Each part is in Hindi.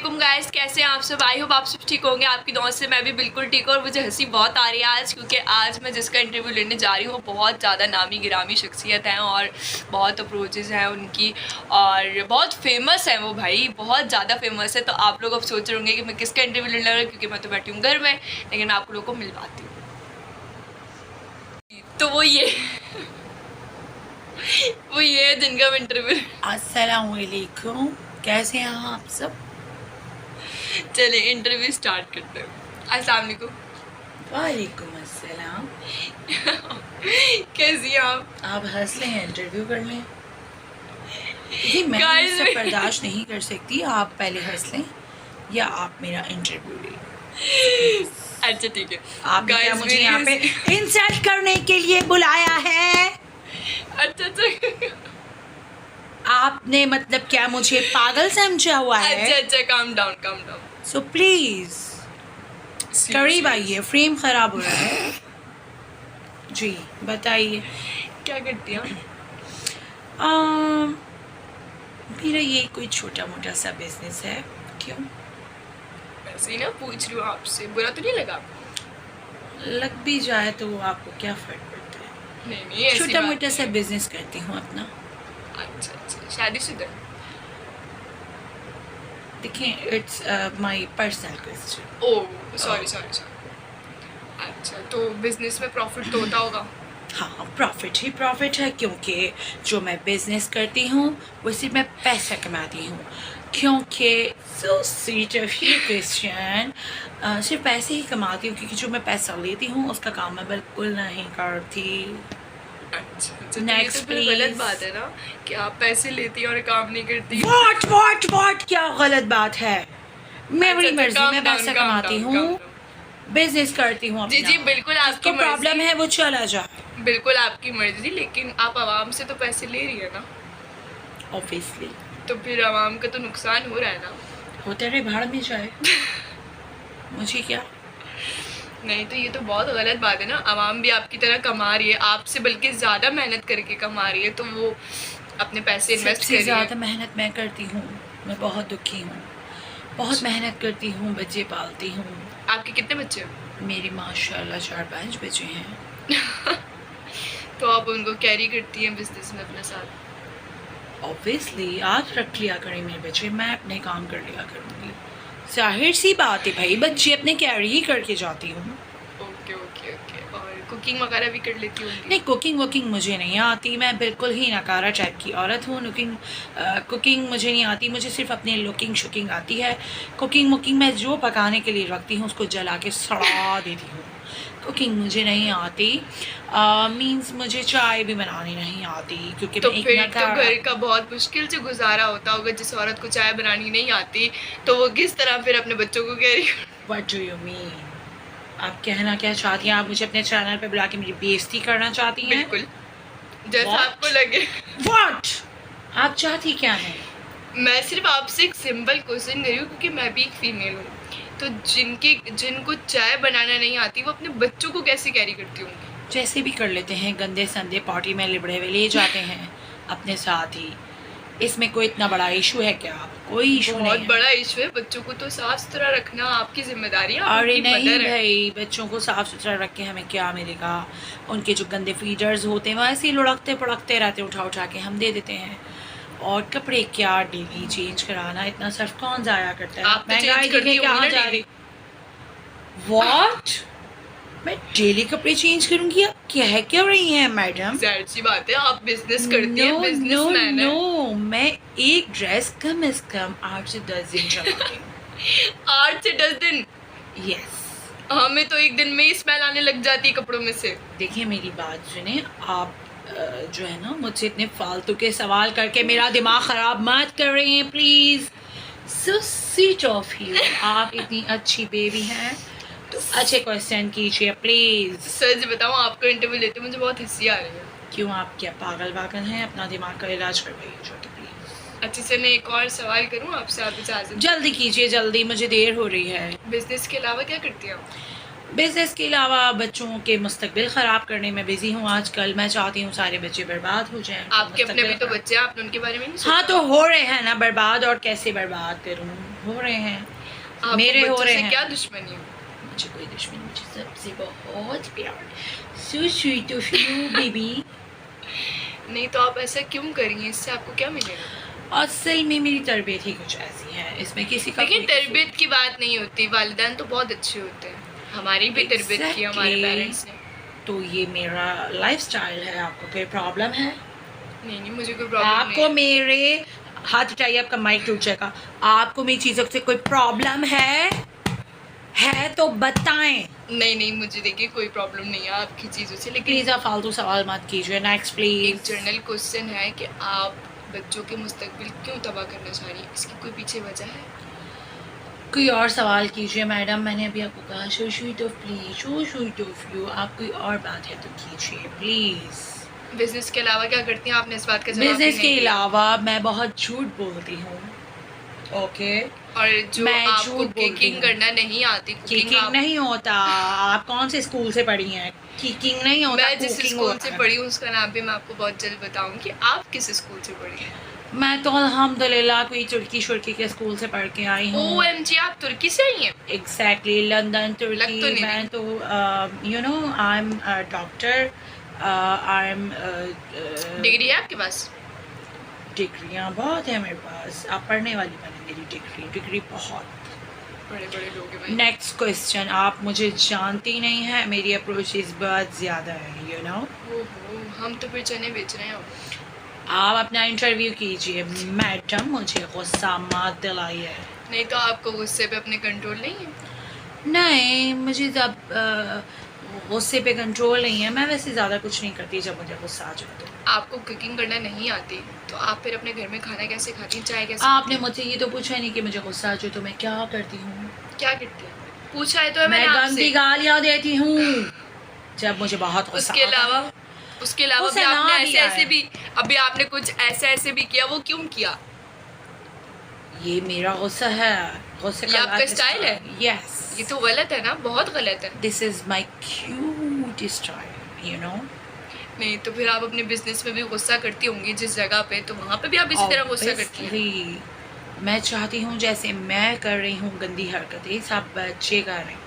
वालेकुम गाइस, कैसे हैं आप सब। आई होप आप सब ठीक होंगे। आपकी दुआ से मैं भी बिल्कुल ठीक हूँ और मुझे हंसी बहुत आ रही है आज, क्योंकि आज मैं जिसका इंटरव्यू लेने जा रही हूँ वो बहुत ज़्यादा नामी गिरामी शख्सियत हैं और बहुत अप्रोचेज़ हैं उनकी और बहुत फेमस है वो भाई, बहुत ज़्यादा फेमस है। तो आप लोग अब सोच रहे होंगे कि मैं किसका इंटरव्यू लेने लग रही हूँ, क्योंकि मैं तो बैठी हूँ घर में, लेकिन आप लोगों को मिलवाती हूँ। तो वो ये है जिनका मैं इंटरव्यू। अस्सलाम वालेकुम, कैसे हैं आप सब। चलिए इंटरव्यू स्टार्ट करते हैं। अस्सलाम वालेकुम। वालेकुम अस्सलाम। कैसी हैं आप हंस लें, इंटरव्यू कर लें जी। मैं Guys, सब बर्दाश्त नहीं कर सकती। आप पहले हंस लें या आप मेरा इंटरव्यू लें। अच्छा ठीक है। आपने क्या Guys, मुझे मेरी यहाँ पे इंसल्ट करने के लिए बुलाया है? अच्छा आपने मतलब क्या मुझे पागल समझा हुआ है? अच्छा काम डाउन सो प्लीज करीब आइए, फ्रेम खराब हो रहा है जी। बताइए क्या करती हैं? मेरा ये कोई छोटा मोटा सा बिजनेस है। क्यों? वैसे ही ना पूछ रही हूँ आपसे, बुरा तो नहीं लगा? लग भी जाए तो आपको क्या फर्क पड़ता है? नहीं ऐसी छोटा बात मोटा सा नहीं। बिजनेस करती हूँ अपना। अच्छा शादीशुदा? देखिए, it's my personal question. Oh sorry. अच्छा तो बिजनेस में प्रॉफिट तो होता होगा? हाँ, प्रॉफिट ही प्रॉफिट है, क्योंकि जो मैं बिजनेस करती हूँ वो सिर्फ मैं पैसा कमाती हूँ। क्योंकि so sweet of you question, सिर्फ पैसे ही कमाती हूँ, क्योंकि जो मैं पैसा लेती हूँ उसका काम मैं बिल्कुल नहीं करती। अच्छा तो Next, ये तो फिर गलत please. बात है ना कि आप पैसे लेती और काम नहीं करती। What क्या गलत बात है? मेरी अच्छा, मर्जी, calm मैं down, पैसा calm कमाती down, हूँ, calm down। बिजनेस करती हूँ जी अपना। बिल्कुल आपकी जिसको प्रॉब्लम मर्जी, है वो चला जाए। बिल्कुल आपकी मर्जी, लेकिन आप आवाम से तो पैसे ले रही है ना, ऑब्वियसली। तो फिर आवाम का तो नुकसान हो रहा है ना। होते रहे, भाड़ में जाए, मुझे क्या। नहीं तो ये तो बहुत गलत बात है ना। आवाम भी आपकी तरह कमा रही है, आपसे बल्कि ज़्यादा मेहनत करके कमा रही है, तो वो अपने पैसे इन्वेस्ट कर सबसे रही ज़्यादा है। मेहनत मैं करती हूँ। मैं बहुत दुखी हूँ, बहुत मेहनत करती हूँ, बच्चे पालती हूँ। आपके कितने बच्चे हैं? मेरी माशाल्लाह 4-5 बच्चे हैं। तो आप उनको कैरी करती हैं बिजनेस में अपने साथ? ऑब्वियसली आप रख लिया करें मेरे बच्चे, मैं अपने काम कर लिया करूँगी। जाहिर सी बात है भाई, बच्चे अपने कैरी ही करके जाती हूँ। ओके और कुकिंग वगैरह भी कर लेती होंगी? नहीं, कुकिंग वुकिंग मुझे नहीं आती। मैं बिल्कुल ही नकारा टाइप की औरत हूँ। कुकिंग मुझे नहीं आती। मुझे सिर्फ अपनी लुकिंग शुकिंग आती है। कुकिंग वुकिंग मैं जो पकाने के लिए रखती हूँ उसको जला के सड़ा देती हूँ। कुकिंग मुझे नहीं आती। मीन्स मुझे चाय भी बनानी नहीं आती, क्योंकि तो मैं एक फिर तो नकारा। घर का बहुत मुश्किल से गुजारा होता होगा। जिस औरत को चाय बनानी नहीं आती तो वो किस तरह फिर अपने बच्चों को carry? What do you mean? आप कहना क्या चाहती हैं? आप मुझे अपने चैनल पे बुला के मेरी बेइज्जती करना चाहती हैं? बिल्कुल, जैसा What? आपको लगे। व्हाट? आप चाहती क्या हैं? मैं सिर्फ आपसे एक सिंपल क्वेश्चन कर रही हूँ, क्योंकि मैं भी एक फीमेल हूँ। तो जिनको चाय बनाना नहीं आती वो अपने बच्चों को कैसे कैरी करती होंगी? जैसे भी कर लेते हैं, गंदे संदे पार्टी में लिबड़े हुए ले जाते हैं अपने साथ ही। इसमें कोई इतना बड़ा इशू है क्या? कोई इशू नहीं बहुत है। बड़ा इशू है। बच्चों को तो साफ सुथरा रखना आपकी जिम्मेदारी है। अरे आपकी नहीं मदर है। भाई, बच्चों को साफ सुथरा रख के हमें क्या मिलेगा? उनके जो गंदे फीडर्स होते हैं वो ऐसे ही लुढ़कते पड़कते रहते, उठा उठा के हम दे देते हैं। और कपड़े क्या डेली चेंज कराना, इतना सर्फ कौन जाया करता है? आप तो महंगाई चेंज करती देखे होंगी कहाँ ना जा डेली? रही? व्हाट? मैं डेली कपड़े चेंज करूंगी? आप कह क्या रही हैं मैडम? जाहिर सी बात है, आप बिजनेस करती हैं, नो बिजनेसमैन है। मैं एक ड्रेस कम से कम 8 से 10 दिन चलाती हूँ। 8 से 10 दिन? यस। हमें तो एक दिन में ही स्मेल आने लग जाती है कपड़ों में से। देखिए मेरी बात सुने, आप जो है ना मुझसे इतने फालतू के सवाल करके मेरा दिमाग ख़राब मत कर रही हैं please. So sweet of you. आप इतनी अच्छी बेबी हैं तो अच्छे क्वेश्चन कीजिए प्लीज़। सच बताऊं, आपका इंटरव्यू लेते मुझे बहुत हंसी आ रही है। क्यों, आप क्या पागल वागल हैं? अपना दिमाग का इलाज करवाइए छोटे प्लीज़। अच्छे से मैं एक और सवाल करूं आपसे, आप इजाजत? जल्दी कीजिए, जल्दी, मुझे देर हो रही है। बिजनेस के अलावा क्या करती हैं आप? बिजनेस के अलावा बच्चों के मुस्तकबिल ख़राब करने में बिजी हूँ आजकल। मैं चाहती हूँ सारे बच्चे बर्बाद हो जाएं। आपके अपने भी तो बच्चे हैं, आपने उनके बारे में नहीं सोचा? हाँ तो हो रहे हैं ना बर्बाद, और कैसे बर्बाद करूँ? हो रहे हैं, आपको मेरे हो बच्चों रहे से हैं। क्या दुश्मनी है? मुझे कोई दुश्मनी, मुझे सबसे बहुत प्यार। So sweet of you baby. नहीं तो आप ऐसा क्यों करेंगे, इससे आपको क्या मिलेगा? असल में मेरी तरबियत ही कुछ ऐसी है, इसमें किसी का लेकिन कोई कसूर तरबियत की बात नहीं होती, वालिदैन तो बहुत अच्छे होते हैं, हमारी भी तरबियत की हमारे Exactly. पेरेंट्स ने। तो ये मेरा लाइफस्टाइल है, आपको कोई प्रॉब्लम है? नहीं नहीं, मुझे कोई प्रॉब्लम आपको नहीं मेरे हाथ उठाइए, आपका माइक टूट जाएगा। आपको मेरी चीज़ों से कोई प्रॉब्लम है तो बताएं। है। नहीं नहीं, मुझे देखिए कोई प्रॉब्लम नहीं है आपकी चीज़ों से, लेकिन प्लीज़ आप फालतू सवाल मत कीजिए। नेक्स्ट एक प्लीज। जनरल क्वेश्चन है कि आप बच्चों के मुस्तकबिल क्यों तबाह करना चाह रही हैं, इसकी कोई पीछे वजह है? कोई और सवाल कीजिए मैडम, मैंने अभी आपको कहा show sweet of please, show sweet of you. आप कोई और बात है तो कीजिए प्लीज़। बिजनेस के अलावा क्या करती हैं आपने, इस बात का जवाब बिजनेस भी के नहीं दिया। अलावा मैं बहुत झूठ बोलती हूँ। ओके, और जो मैं आपको झूठ बोलती केकिंग हूँ। करना नहीं आती, किकिंग नहीं होता। आप कौन से स्कूल से पढ़ी हैं? किकिंग नहीं होता, मैं जिस कुकिंग स्कूल होता से है। पढ़ी हूँ उसका नाम भी मैं आपको बहुत जल्द बताऊंगी। आप किस स्कूल से पढ़ी हैं? मैं तो अल्हम्दुलिल्लाह कोई तुर्की शुर्की के स्कूल से पढ़ के आई हूँ। OMG, आप तुर्की से आई हैं? एग्जैक्टली, लंदन लग तो तुर्की। नहीं मैं रही। तो you know I am doctor, I am degree है आपके पास? डिग्रियाँ बहुत है मेरे पास। आप पढ़ने वाली बने मेरी डिग्री बहुत। बड़े बड़े लोग हैं भाई। Next question. आप मुझे जानती नहीं है, मेरी अप्रोचेस बहुत ज़्यादा है, यू नो। ओहो, हम तो फिर चने बेच रहे हैं अब। आप अपना इंटरव्यू कीजिए मैडम, मुझे गुस्सा मत दिलाइए। नहीं तो आपको गुस्से पे अपने कंट्रोल नहीं है? नहीं, मुझे जब गुस्से पे कंट्रोल नहीं है। मैं वैसे ज़्यादा कुछ नहीं करती जब मुझे गुस्सा आ जाए तो। आपको कुकिंग करना नहीं आती तो आप फिर अपने घर में खाना कैसे खाती हैं, चाय कैसे आपने पीती मुझसे ये तो पूछा नहीं कि मुझे गुस्सा आ जाए तो मैं क्या करती हूँ। हैं? क्या करती हैं? पूछा है तो है मैं मैंने गंदी आपसे। गालियाँ देती हूँ जब मुझे बहुत गुस्सा उसके आता अलावा है। उसके अलावा वो भी आपने सलाह ऐसे दिया ऐसे है। भी अभी आपने कुछ ऐसे भी किया, वो क्यों किया? ये मेरा गुस्सा है। गुस्से ये आपका स्टाइल है? यस, ये तो गलत है ना, बहुत गलत है। This is my cute style, you know. नहीं तो फिर आप अपने बिजनेस में भी गुस्सा करती होंगी जिस जगह पे, तो वहाँ पे भी आप इसी तरह गुस्सा करती हैं। Obviously, मैं चाहती हूँ जैसे मैं कर रही हूँ गंदी हरकतें, सब बच्चे कर रहे हैं।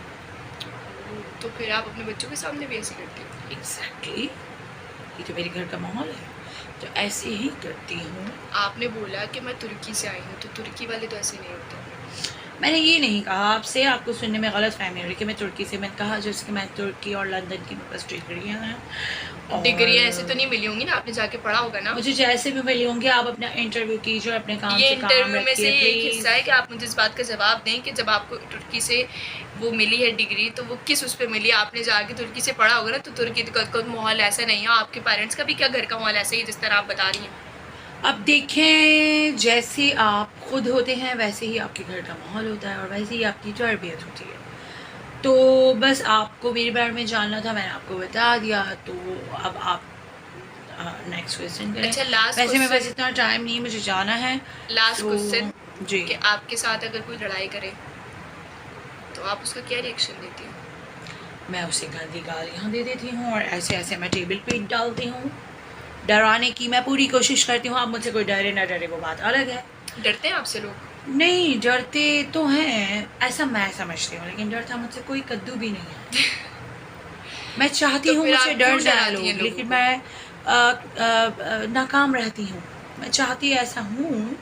तो फिर आप अपने बच्चों के सामने भी ऐसे करती हो? एग्जैक्टली, ये तो मेरे घर का माहौल है, तो ऐसे ही करती हूँ। आपने बोला कि मैं तुर्की से आई हूँ, तो तुर्की वाले तो ऐसे नहीं होते। मैंने ये नहीं कहा आपसे, आपको सुनने में गलत फहमी हो रही कि मैं तुर्की से। मैंने कहा जैसे कि मैं तुर्की और लंदन की मेरे पास डिग्रियाँ हैं। और डिग्रियाँ ऐसे तो नहीं मिली होंगी ना, आपने जाके पढ़ा होगा ना। मुझे जैसे भी मिली होंगी, आप अपना इंटरव्यू कीजिए, अपने काम ये से काम इंटरव्यू में से रखिए एक प्लीज। हिस्सा है कि आप मुझे इस बात का जवाब दें कि जब आपको तुर्की से वो मिली है डिग्री, तो वो किस उस पे मिली? आपने जाके तुर्की से पढ़ा होगा ना, तो तुर्की का माहौल ऐसा नहीं है। आपके पेरेंट्स का भी क्या घर का माहौल ऐसा ही है जिस तरह आप बता रही हैं? अब देखें, जैसे आप खुद होते हैं वैसे ही आपके घर का माहौल होता है और वैसे ही आपकी तरबियत होती है। तो बस आपको मेरे बारे में जानना था, मैंने आपको बता दिया। तो अब आप नेक्स्ट क्वेश्चन करें। अच्छा, लास्ट वैसे मेरे पास क्वेश्चन। इतना टाइम नहीं, मुझे जाना है। लास्ट तो क्वेश्चन जी, कि आपके साथ अगर कोई लड़ाई करे तो आप उसका क्या रिएक्शन देती हैं? मैं उसे गंदी गालियाँ दे देती हूँ और ऐसे ऐसे मैं टेबल पे डालती हूँ। डराने की मैं पूरी कोशिश करती हूँ। आप मुझसे कोई डरे ना डरे वो बात अलग है। डरते हैं आपसे लोग? नहीं, डरते तो हैं, ऐसा मैं समझती हूँ, लेकिन डरता मुझसे कोई कद्दू भी नहीं है। मैं चाहती तो हूँ फिर मुझसे आप डर क्यों जाए डराती लोग, हैं लोगों लेकिन को? मैं नाकाम रहती हूँ। मैं चाहती ऐसा हूँ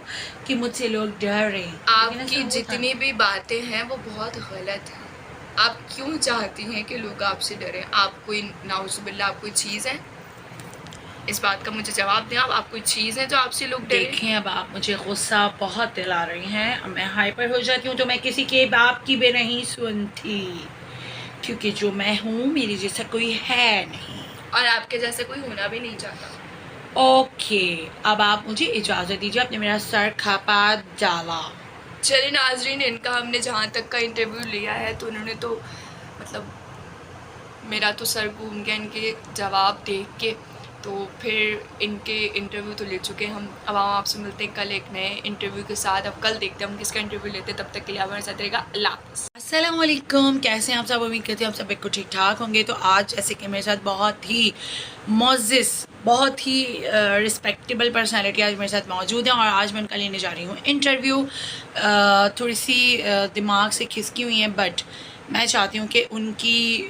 कि मुझसे लोग डर रहे हैं, लेकिन ऐसा आपकी होता जितनी नहीं। भी बातें हैं वो बहुत गलत हैं। आप क्यों चाहती हैं कि लोग आपसे डरें? आप कोई नाउज़ुबिल्लाह आप कोई चीज़ है? इस बात का मुझे जवाब दें। आप कोई चीज़ है जो आपसे लोग डरें? देखें, अब आप मुझे गुस्सा बहुत दिला रही हैं। अब मैं हाइपर हो जाती हूँ तो मैं किसी के बाप की भी नहीं सुनती, क्योंकि जो मैं हूँ मेरी जैसा कोई है नहीं। और आपके जैसे कोई होना भी नहीं चाहता। ओके, अब आप मुझे इजाज़त दीजिए, आपने मेरा सर खपा डाला। चलिए नाजरीन, इनका हमने जहाँ तक का इंटरव्यू लिया है तो उन्होंने तो मतलब मेरा तो सर घूम गया इनके जवाब देख के। तो फिर इनके इंटरव्यू तो ले चुके हैं हम। अब हम आपसे मिलते हैं कल एक नए इंटरव्यू के साथ। अब कल देखते हैं हम किसका इंटरव्यू लेते हैं। तब तक के लिए हमारे साथ रहेगा। अल्लाह हाफ़िज़। अस्सलाम वालेकुम, कैसे हैं आप सब? उम्मीद करती हूँ आप सब बिल्कुल ठीक ठाक होंगे। तो आज जैसे कि मेरे साथ बहुत ही मुअज़्ज़ज़ बहुत ही रिस्पेक्टेबल पर्सनालिटी आज मेरे साथ मौजूद है और आज मैं उनका लेने जा रही हूँ इंटरव्यू। थोड़ी सी दिमाग से खिसकी हुई हैं, बट मैं चाहती हूँ कि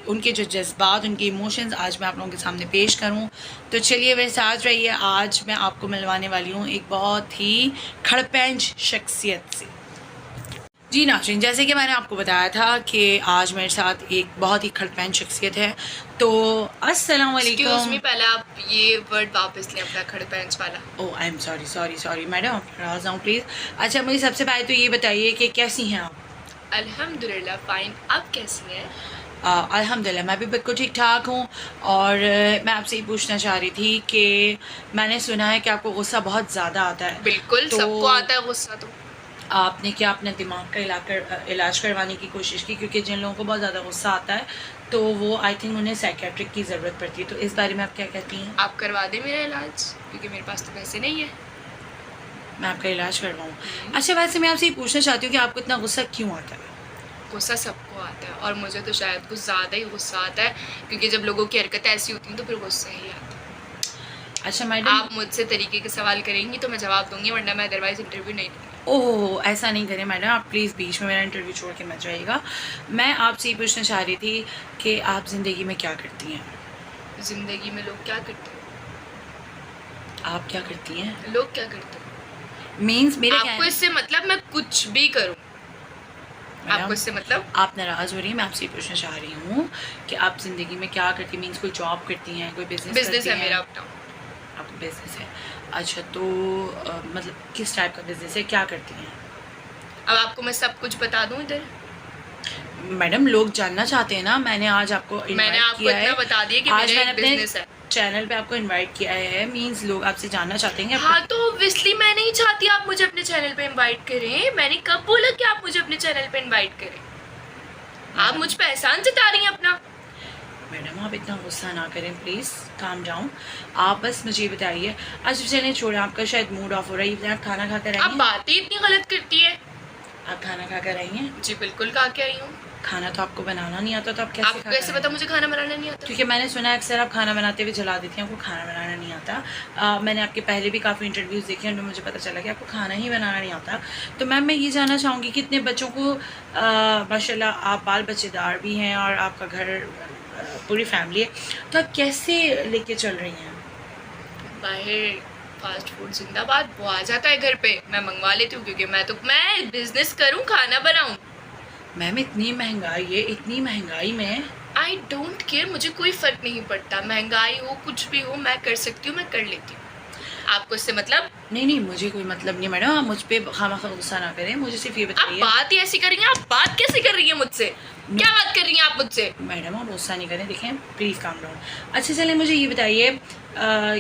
उनके जो जज्बात, उनके इमोशंस आज मैं आप लोगों के सामने पेश करूँ। तो चलिए वैसे आज रहिए, आज मैं आपको मिलवाने वाली हूँ एक बहुत ही खड़पेंच शख्सियत से। जी नाज़रीन, जैसे कि मैंने आपको बताया था कि आज मेरे साथ एक बहुत ही खड़पेंच शख्सियत है। तो अस्सलाम एक्सक्यूज मी, वालेकुम। पहले आप ये वर्ड वापस लें अपना खड़पेंच वाला। ओह आई एम सॉरी मैडम, नाराज़ हूँ प्लीज़। अच्छा मुझे सबसे पहले तो ये बताइए कि कैसी हैं आप? अल्हम्दुलिल्लाह फाइन, आप कैसी हैं? अल्हम्दुलिल्लाह मैं भी बिल्कुल ठीक ठाक हूँ। और मैं आपसे ये पूछना चाह रही थी कि मैंने सुना है कि आपको गुस्सा बहुत ज़्यादा आता है। बिल्कुल, तो सबको आता है गुस्सा तो। आपने क्या अपने दिमाग का इलाज करवाने की कोशिश की? क्योंकि जिन लोगों को बहुत ज़्यादा गुस्सा आता है तो वो आई थिंक उन्हें साइकेट्रिक की ज़रूरत पड़ती है। तो इस बारे में आप क्या कहती हैं? आप करवा दें मेरा इलाज, क्योंकि मेरे पास तो पैसे नहीं है। मैं आपका इलाज करवाऊँ? अच्छा वैसे मैं आपसे ये पूछना चाहती हूँ कि आपको इतना गुस्सा क्यों आता है? गुस्सा सबको आता है और मुझे तो शायद कुछ ज़्यादा ही गुस्सा आता है, क्योंकि जब लोगों की हरकतें ऐसी होती हैं तो फिर गुस्सा ही आता है। अच्छा मैडम। आप मुझसे तरीके के सवाल करेंगी तो मैं जवाब दूंगी, वरना मैं अदरवाइज इंटरव्यू नहीं दूंगी। ओह ऐसा नहीं करें मैडम, आप प्लीज़ बीच में मेरा इंटरव्यू छोड़ के मत जाइएगा। मैं आपसे ये पूछना चाह रही थी कि आप ज़िंदगी में क्या करती हैं? ज़िंदगी में लोग क्या करते आप क्या करती हैं? हैं? लोग क्या करते हैं? मीन्स मेरे आपको इससे मतलब मैं कुछ भी करूं? आपको इससे मतलब? आप नाराज़ हो रही हैं, मैं आपसे ये पूछना चाह रही हूँ कि आप ज़िंदगी में क्या करती हैं? मीन्स कोई जॉब करती हैं, कोई बिजनेस बिजनेस करती है हैं? मेरा अपना। आपका बिजनेस है। अच्छा तो मतलब किस टाइप का बिजनेस है, क्या करती हैं? अब आपको मैं सब कुछ बता दूं इधर? मैडम लोग जानना चाहते हैं ना, मैंने आज आपको मैंने इनवाइट आपको किया है। इतना बता दिया कि आज मेरा मैंने एक अपने बिजनेस है। चैनल पे आपको इनवाइट किया है, मीन्स लोग आपसे जानना चाहते हैं कि हाँ तो ऑब्वियसली मैं नहीं चाहती आप मुझे अपने चैनल पे इनवाइट करें। मैंने कब बोला कि आप मुझे अपने चैनल पे इनवाइट करें? आप मुझ पे एहसान जता रही हैं अपना। मैडम आप इतना गुस्सा ना करें प्लीज़, काम डाउन। आप बस मुझे ये बताइए। अच्छा चलिए छोड़ें, आपका शायद मूड ऑफ हो रहा है, ये बताएं, आप खाना खा कर आई आप हैं? बातें इतनी गलत करती है। आप खाना खा कर आई हैं? जी बिल्कुल, खा के आई हूँ। खाना तो आपको बनाना नहीं आता, तो आप कैसे आपको खा कैसे कर पता आई? मुझे खाना बनाना नहीं आता? क्योंकि मैंने सुना है अक्सर आप खाना बनाते हुए जला देती हैं, आपको खाना बनाना नहीं आता। मैंने आपके पहले भी काफ़ी इंटरव्यूज़ देखे हैं, उनमें मुझे पता चला कि आपको खाना ही बनाना नहीं आता। तो मैम मैं ये जानना चाहूँगी कि इतने बच्चों को माशाल्लाह आप बाल बच्चेदार भी हैं और आपका घर पूरी फैमिली है, तो आप कैसे लेके चल रही हैं? बाहर फास्ट फूड जिंदाबाद, वो आ जाता है घर पे, मैं मंगवा लेती हूँ, क्योंकि मैं बिजनेस करूँ, खाना बनाऊँ। मैम इतनी महंगाई है, इतनी महंगाई में आई डोंट केयर, मुझे कोई फर्क नहीं पड़ता, महंगाई हो कुछ भी हो, मैं कर सकती हूँ, मैं कर लेती हूँ। आपको इससे मतलब? नहीं मुझे कोई मतलब नहीं मैडम, आप मुझ पर खामखा गुस्सा ना करें, मुझे सिर्फ ये आप बताइए। बात ही ऐसी कर रही हैं, आप बात कैसे कर रही हैं मुझसे? क्या बात कर रही हैं आप मुझसे? मैडम आप गुस्सा नहीं करें, देखें प्लीज़ काम डाउन। अच्छा चलिए मुझे ये बताइए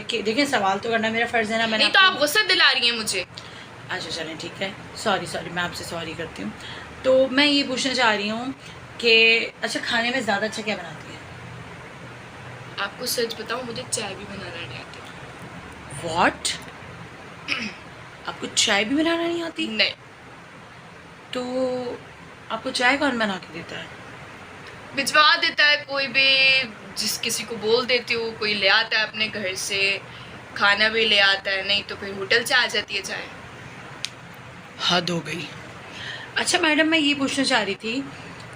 कि देखें सवाल तो करना मेरा फ़र्ज़ है ना। मैंने नहीं तो आप गुस्सा दिला रही हैं मुझे। अच्छा चलें ठीक है, सॉरी मैं आपसे सॉरी करती हूँ। तो मैं ये पूछना चाह रही हूँ कि अच्छा खाने में ज़्यादा अच्छा क्या बनाती है? आपको सच बताऊं, मुझे चाय भी बनाना नहीं आती। व्हाट? आपको चाय भी बनाना नहीं आती? नहीं। तो आपको चाय कौन बना के देता है? भिजवा देता है कोई भी, जिस किसी को बोल देती हूँ, कोई ले आता है अपने घर से, खाना भी ले आता है, नहीं तो फिर होटल से आ जाती है चाय। हद हो गई। अच्छा मैडम मैं ये पूछना चाह रही थी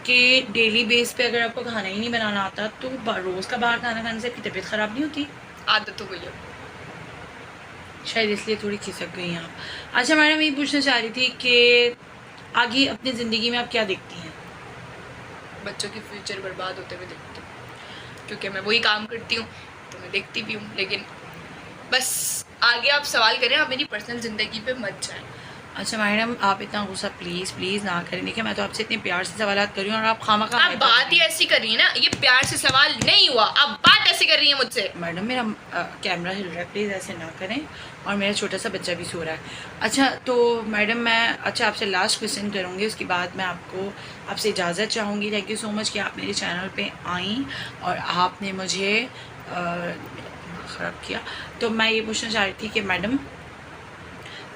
कि डेली बेस पे अगर आपको खाना ही नहीं बनाना आता तो रोज़ का बाहर खाना खाने से आपकी तबीयत ख़राब नहीं होती? आदत हो गई है। शायद इसलिए थोड़ी खिसक गई हैं आप। अच्छा मैडम ये पूछना चाह रही थी कि आगे अपनी ज़िंदगी में आप क्या देखती हैं? बच्चों की फ्यूचर बर्बाद होते हुए देखती हूँ, क्योंकि मैं वही काम करती हूँ तो मैं देखती भी हूँ। लेकिन बस आगे आप सवाल करें, आप मेरी पर्सनल ज़िंदगी पे मत जाएं। अच्छा मैडम आप इतना गुस्सा प्लीज़ ना करें, देखिए मैं तो आपसे इतने प्यार से सवाल कर रही हूँ और आप खामखा आप बात ही ऐसी कर रही है ना, ये प्यार से सवाल नहीं हुआ, आप बात ऐसे कर रही है मुझसे। मैडम मेरा कैमरा हिल रहा है, प्लीज़ ऐसे ना करें, और मेरा छोटा सा बच्चा भी सो रहा है। अच्छा तो मैडम मैं आपसे लास्ट क्वेश्चन करूँगी, उसके बाद मैं आपसे इजाज़त चाहूँगी। थैंक यू सो मच कि आप मेरे चैनल पे आईं और आपने मुझे ख़राब किया। तो मैं ये पूछना चाह रही थी कि मैडम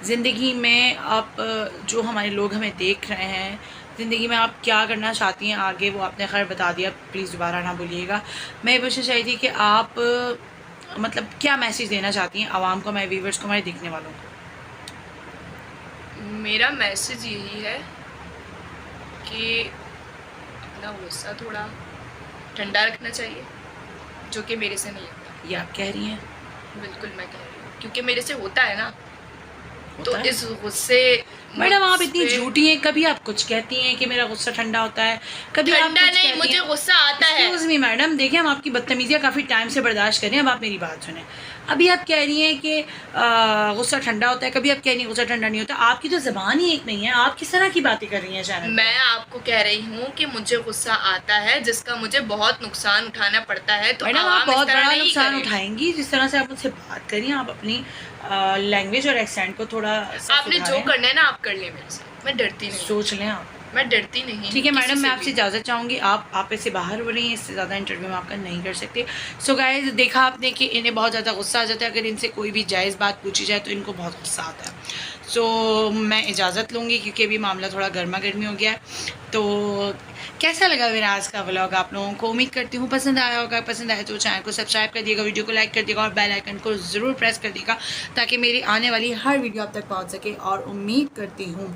ज़िंदगी में आप जो हमारे लोग हमें देख रहे हैं, ज़िंदगी में आप क्या करना चाहती हैं आगे, वो आपने खैर बता दिया, प्लीज़ दोबारा ना बोलिएगा। मैं ये पूछना चाही थी कि आप मतलब क्या मैसेज देना चाहती हैं आवाम को, हमारे व्यूवर्स को, हमारे देखने वालों को? मेरा मैसेज यही है कि अपना गुस्सा थोड़ा ठंडा रखना चाहिए, जो कि मेरे से नहीं होता। ये आप कह रही हैं? बिल्कुल मैं कह रही हूँ, क्योंकि मेरे से होता है ना, तो होता है? इस गुस्से मैडम आप इतनी मुझसे- झूठी हैं, कभी आप कुछ कहती हैं कि मेरा गुस्सा ठंडा होता है, कभी आप ठंडा कुछ नहीं, कहती मुझे हैं। गुस्सा आता है। एक्सक्यूज मी मैडम, देखिए हम आपकी बदतमीजियाँ काफ़ी टाइम से बर्दाश्त कर रहे हैं, अब आप मेरी बात सुनें। अभी आप कह रही हैं कि गुस्सा ठंडा होता है, कभी आप कह रही हैं गुस्सा ठंडा नहीं होता। आपकी तो ज़बान ही एक नहीं है, आप किस तरह की बातें कर रही हैं चैनल पे? मैं आपको कह रही हूँ कि मुझे गुस्सा आता है, जिसका मुझे बहुत नुकसान उठाना पड़ता है। तो मैडम आप आवाम इस बहुत तरह बड़ा नहीं नुकसान करे। उठाएंगी, जिस तरह से आप मुझसे बात करिए, आप अपनी लैंग्वेज और एक्सेंट को थोड़ा सा आपने जो सुधारें। करना है ना, आप कर ले मेरे से, मैं डरती नहीं, सोच लें आप। मैं डरती नहीं। ठीक है किसी मैडम, से मैं आपसे भी। इजाज़त चाहूँगी, आप ऐसे बाहर हो रही हैं, इससे ज़्यादा इंटरव्यू में आपका नहीं कर सकते। सो गाइस, देखा आपने कि इन्हें बहुत ज़्यादा गुस्सा आ जाता है, अगर इनसे कोई भी जायज़ बात पूछी जाए तो इनको बहुत गुस्सा आता है। सो मैं इजाज़त लूँगी क्योंकि अभी मामला थोड़ा गर्मा गर्मी हो गया है। तो कैसा लगा मेरा आज का व्लॉग आप लोगों को? उम्मीद करती हूँ पसंद आया होगा। पसंद आया तो चैनल को सब्सक्राइब कर दिएगा, वीडियो को लाइक कर दिएगा और बेल आइकन को ज़रूर प्रेस कर दिएगा ताकि मेरी आने वाली हर वीडियो आप तक पहुँच सके। और उम्मीद करती हूँ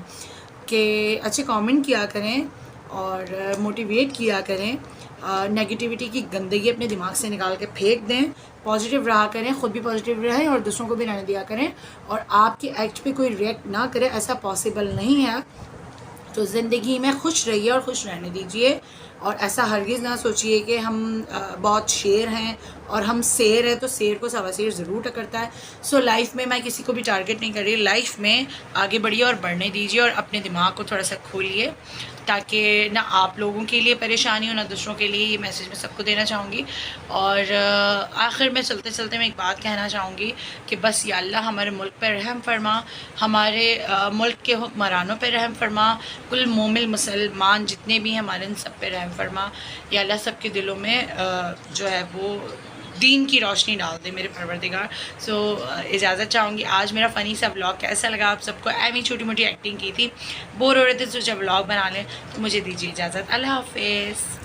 कि अच्छे कमेंट किया करें और मोटिवेट किया करें, नेगेटिविटी की गंदगी अपने दिमाग से निकाल के फेंक दें, पॉजिटिव रहा करें, ख़ुद भी पॉजिटिव रहें और दूसरों को भी रहने दिया करें। और आपके एक्ट पे कोई रिएक्ट ना करे, ऐसा पॉसिबल नहीं है। तो ज़िंदगी में खुश रहिए और खुश रहने दीजिए। और ऐसा हरगिज़ ना सोचिए कि हम बहुत शेर हैं और हम शेर हैं तो शेर को सवा शेर ज़रूर टकरता है। सो लाइफ में मैं किसी को भी टारगेट नहीं कर रही, लाइफ में आगे बढ़िए और बढ़ने दीजिए और अपने दिमाग को थोड़ा सा खोलिए ताकि ना आप लोगों के लिए परेशानी हो ना दूसरों के लिए। ये मैसेज मैं सबको देना चाहूँगी। और आखिर में चलते चलते मैं एक बात कहना चाहूँगी कि बस या अल्लाह हमारे मुल्क पर रहम फरमा, हमारे मुल्क के हुक्मरानों पर रहम फरमा, कुल मोमिन मुसलमान जितने भी हैं हमारे, इन सब पे रहम फरमा। या अल्लाह सबके दिलों में जो है वो दीन की रोशनी डाल दे मेरे परवरदिगार। सो इजाज़त चाहूँगी। आज मेरा फ़नी सा व्लॉग कैसा लगा आप सबको? ऐमी छोटी मोटी एक्टिंग की थी, बोर हो रहे थे, सोचा व्लॉग बना लें, तो मुझे दीजिए इजाज़त। अल्लाह हाफ़िज़।